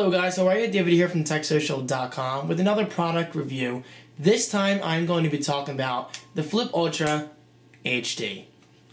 Hello guys, so David here from TechSocial.com with another product review. This time I'm going to be talking about the Flip Ultra HD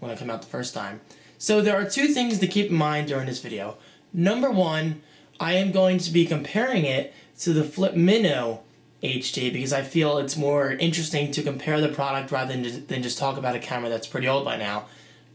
when it came out the first time. So there are two things to keep in mind during this video. Number one, I am going to be comparing it to the Flip Minnow HD because I feel it's more interesting to compare the product rather than just talk about a camera that's pretty old by now.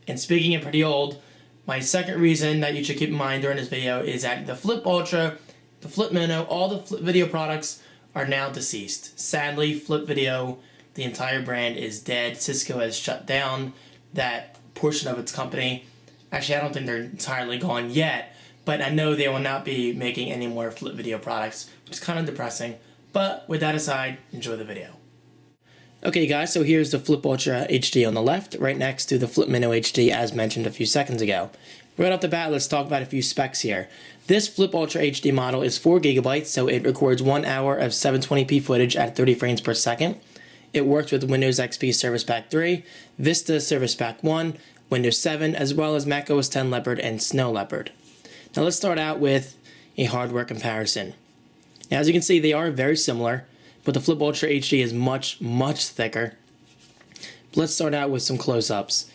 And speaking of pretty old, my second reason that you should keep in mind during this video is that the Flip Ultra, the Flip Minnow, all the Flip Video products are now deceased. Sadly, Flip Video, the entire brand, is dead. Cisco has shut down that portion of its company. Actually, I don't think they're entirely gone yet, but I know they will not be making any more Flip Video products, which is kind of depressing. But with that aside, enjoy the video. Okay guys, so here's the Flip Ultra HD on the left, right next to the Flip Minnow HD as mentioned a few seconds ago. Right off the bat, let's talk about a few specs here. This Flip Ultra HD model is 4 GB, so it records 1 hour of 720p footage at 30 frames per second. It works with Windows XP Service Pack 3, Vista Service Pack 1, Windows 7, as well as Mac OS X Leopard and Snow Leopard. Now let's start out with a hardware comparison. Now as you can see, they are very similar, but the Flip Ultra HD is much thicker. Let's start out with some close-ups.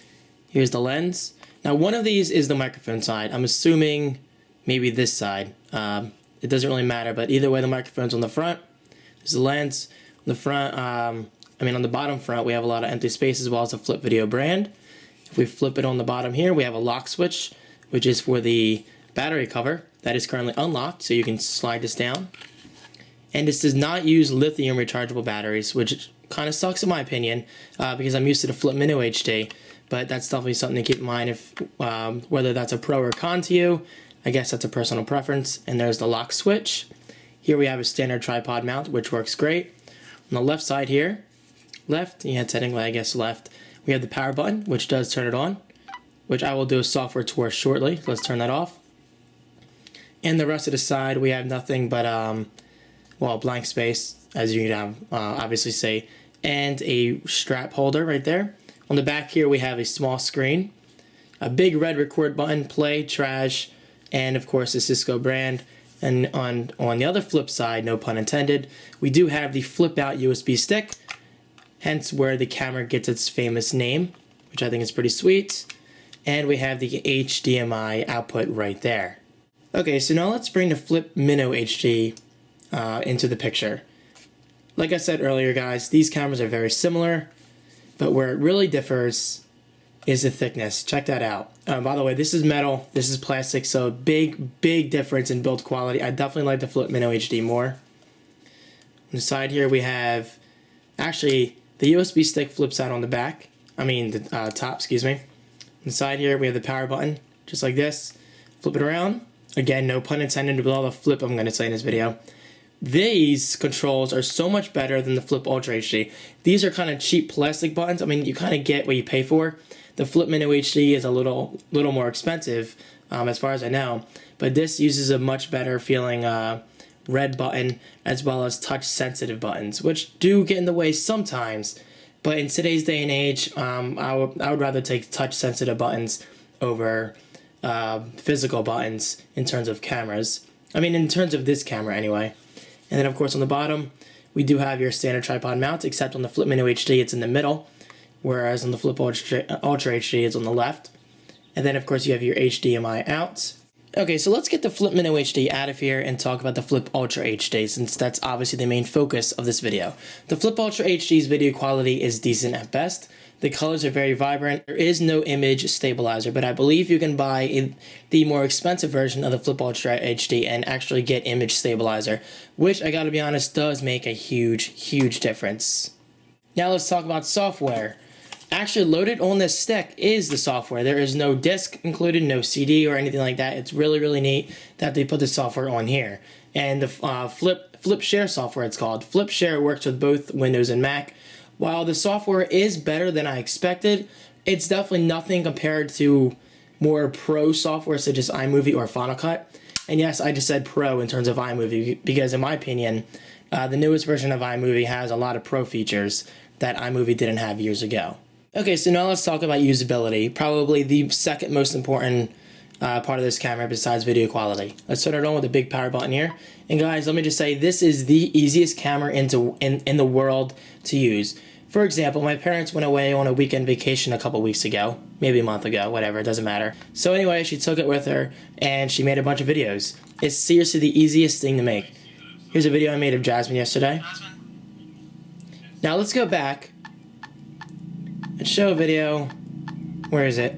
Here's the lens. Now one of these is the microphone side. I'm assuming maybe this side. It doesn't really matter, but either way the microphone's on the front. There's the lens. On the front, on the bottom front we have a lot of empty space as well as the Flip Video brand. If we flip it on the bottom here, we have a lock switch, which is for the battery cover. That is currently unlocked, so you can slide this down. And this does not use lithium rechargeable batteries, which kind of sucks in my opinion, because I'm used to the Flip Minnow HD, but that's definitely something to keep in mind if whether that's a pro or con to you. I guess that's a personal preference. And there's the lock switch. Here we have a standard tripod mount, which works great. On the left side here, technically I guess left, we have the power button, which does turn it on, which I will do a software tour shortly. Let's turn that off. And the rest of the side, we have nothing but blank space, as you can obviously see, and a strap holder right there. On the back here, we have a small screen, a big red record button, play, trash, and of course the Cisco brand. And on the other flip side, no pun intended, we do have the flip out USB stick, hence where the camera gets its famous name, which I think is pretty sweet. And we have the HDMI output right there. Okay, so now let's bring the Flip Minnow HD into the picture. Like I said earlier guys, these cameras are very similar, but where it really differs is the thickness. Check that out. By the way, this is metal, this is plastic, so big difference in build quality. I definitely like the Flip Minnow HD more. On the side here we have, actually the USB stick flips out on the back, the top, excuse me. On the side here we have the power button, just like this. Flip it around. Again, no pun intended with all the flip I'm going to say in this video. These controls are so much better than the Flip Ultra HD. These are kind of cheap plastic buttons. You kind of get what you pay for. The Flip Minnow HD is a little more expensive, as far as I know. But this uses a much better feeling red button as well as touch sensitive buttons, which do get in the way sometimes. But in today's day and age, I would rather take touch sensitive buttons over physical buttons in terms of cameras. In terms of this camera anyway. And then of course on the bottom, we do have your standard tripod mount, except on the Flip Minnow HD it's in the middle, whereas on the Flip Ultra HD it's on the left. And then of course you have your HDMI out. Okay, so let's get the Flip Minnow HD out of here and talk about the Flip Ultra HD, since that's obviously the main focus of this video. The Flip Ultra HD's video quality is decent at best. The colors are very vibrant. There is no image stabilizer, but I believe you can buy the more expensive version of the Flip Ultra HD and actually get image stabilizer, which I gotta be honest does make a huge difference. Now let's talk about software. Actually loaded on this stick is the software. There is no disc included, no CD or anything like that. It's really neat that they put the software on here. And the Flip Share software it's called. Flip Share works with both Windows and Mac. While the software is better than I expected, it's definitely nothing compared to more pro software such as iMovie or Final Cut. And yes, I just said pro in terms of iMovie because in my opinion, the newest version of iMovie has a lot of pro features that iMovie didn't have years ago. Okay, so now let's talk about usability. Probably the second most important part of this camera besides video quality. Let's turn it on with the big power button here. And guys, let me just say, this is the easiest camera in the world to use. For example, my parents went away on a weekend vacation a couple weeks ago, maybe a month ago, whatever, it doesn't matter. So anyway, she took it with her and she made a bunch of videos. It's seriously the easiest thing to make. Here's a video I made of Jasmine yesterday. Now let's go back and show a video. Where is it?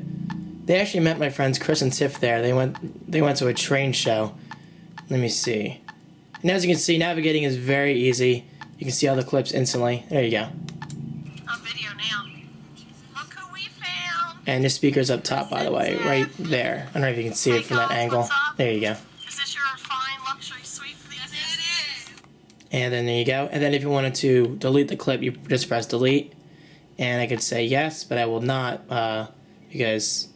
They actually met my friends Chris and Tiff there. They went to a train show. Let me see. And as you can see, navigating is very easy. You can see all the clips instantly. There you go. On video now. Look who we found. And the speaker's up top, by the way, right there. I don't know if you can see it from that angle. There you go. Is this your fine luxury suite for the it is. And then there you go. And then if you wanted to delete the clip, you just press delete. And I could say yes, but I will not because,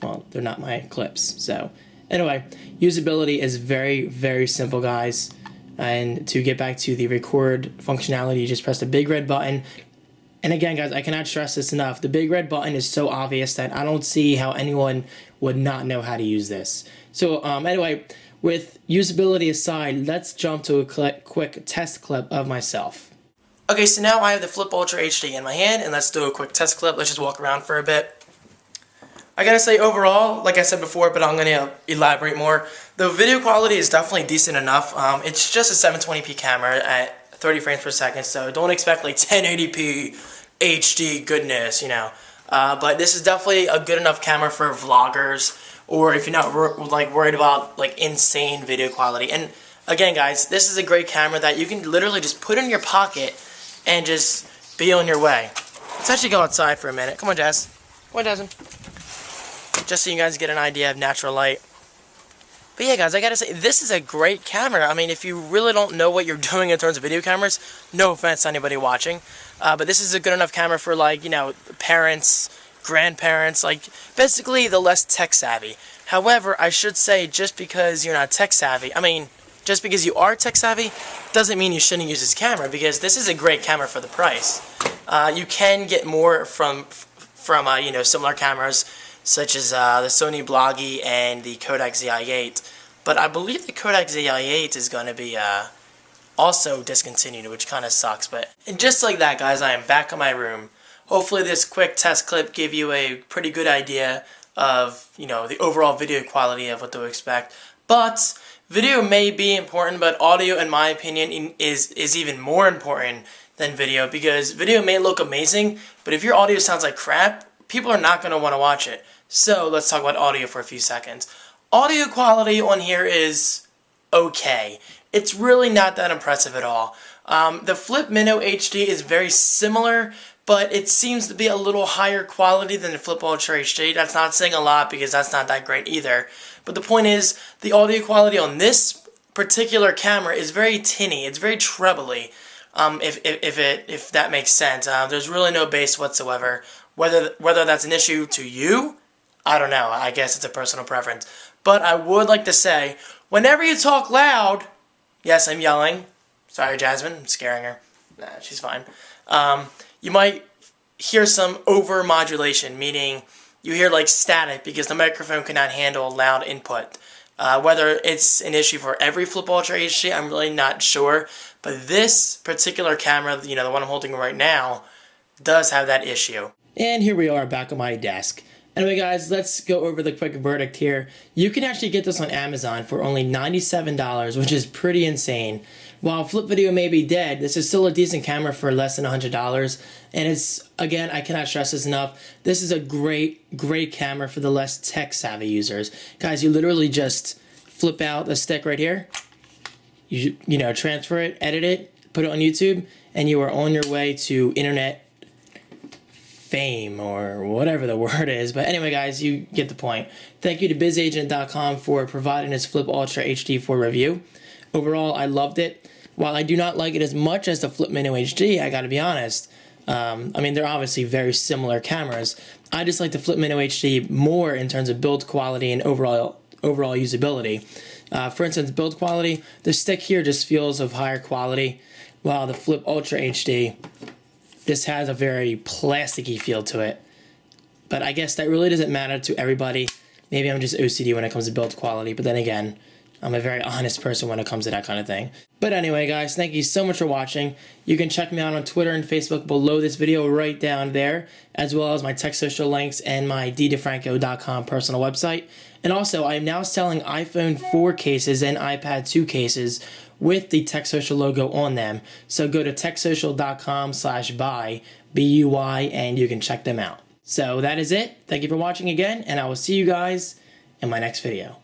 well, they're not my clips. So anyway, usability is very, very simple, guys. And to get back to the record functionality, you just press the big red button. And again, guys, I cannot stress this enough. The big red button is so obvious that I don't see how anyone would not know how to use this. So anyway, with usability aside, let's jump to a quick test clip of myself. Okay, so now I have the Flip Ultra HD in my hand, and let's do a quick test clip. Let's just walk around for a bit. I gotta say, overall, like I said before, but I'm gonna elaborate more, the video quality is definitely decent enough. It's just a 720p camera at 30 frames per second, so don't expect like 1080p HD goodness, you know. But this is definitely a good enough camera for vloggers, or if you're not worried about like insane video quality. And again, guys, this is a great camera that you can literally just put in your pocket and just be on your way. Let's actually go outside for a minute. Come on, Jazz. Come on, Jasmine. Just so you guys get an idea of natural light. But yeah, guys, I gotta say, this is a great camera. I mean, if you really don't know what you're doing in terms of video cameras, no offense to anybody watching, but this is a good enough camera for, like, you know, parents, grandparents, like, basically the less tech savvy. However, I should say, just because you're not tech savvy, I mean, just because you are tech savvy doesn't mean you shouldn't use this camera, because this is a great camera for the price. You can get more from you know, similar cameras such as the Sony Bloggy and the Kodak ZI-8, but I believe the Kodak ZI-8 is going to be also discontinued, which kind of sucks. But and just like that, guys, I am back in my room. Hopefully this quick test clip gave you a pretty good idea of, you know, the overall video quality of what to expect. But video may be important, but audio, in my opinion, is even more important than video, because video may look amazing, but if your audio sounds like crap, people are not going to want to watch it. So let's talk about audio for a few seconds. Audio quality on here is okay. It's really not that impressive at all. The Flip Minnow HD is very similar, but it seems to be a little higher quality than the Flip Ultra HD. That's not saying a lot, because that's not that great either. But the point is, the audio quality on this particular camera is very tinny. It's very trebly, if that makes sense. There's really no bass whatsoever. Whether that's an issue to you, I don't know. I guess it's a personal preference. But I would like to say, whenever you talk loud, yes, I'm yelling. Sorry, Jasmine, I'm scaring her. Nah, she's fine. You might hear some over-modulation, meaning you hear like static because the microphone cannot handle loud input. Whether it's an issue for every Flip Ultra HD, I'm really not sure. But this particular camera, you know, the one I'm holding right now, does have that issue. And here we are back at my desk. Anyway, guys, let's go over the quick verdict here. You can actually get this on Amazon for only $97, which is pretty insane. While Flip Video may be dead, this is still a decent camera for less than $100. And it's, again, I cannot stress this enough, this is a great, great camera for the less tech-savvy users. Guys, you literally just flip out the stick right here. You know, transfer it, edit it, put it on YouTube, and you are on your way to internet fame, or whatever the word is. But anyway, guys, you get the point. Thank you to bizagent.com for providing this Flip Ultra HD for review. Overall, I loved it. While I do not like it as much as the Flip Minnow HD, I gotta be honest, I mean, they're obviously very similar cameras. I just like the Flip Minnow HD more in terms of build quality and overall usability. For instance, build quality, the stick here just feels of higher quality, while the Flip Ultra HD, this has a very plasticky feel to it. But I guess that really doesn't matter to everybody. Maybe I'm just OCD when it comes to build quality, but then again, I'm a very honest person when it comes to that kind of thing. But anyway, guys, thank you so much for watching. You can check me out on Twitter and Facebook below this video right down there, as well as my tech social links and my ddefranco.com personal website. And also, I am now selling iPhone 4 cases and iPad 2 cases with the Tech Social logo on them. So go to techsocial.com/buy, B-U-Y, and you can check them out. So that is it. Thank you for watching again, and I will see you guys in my next video.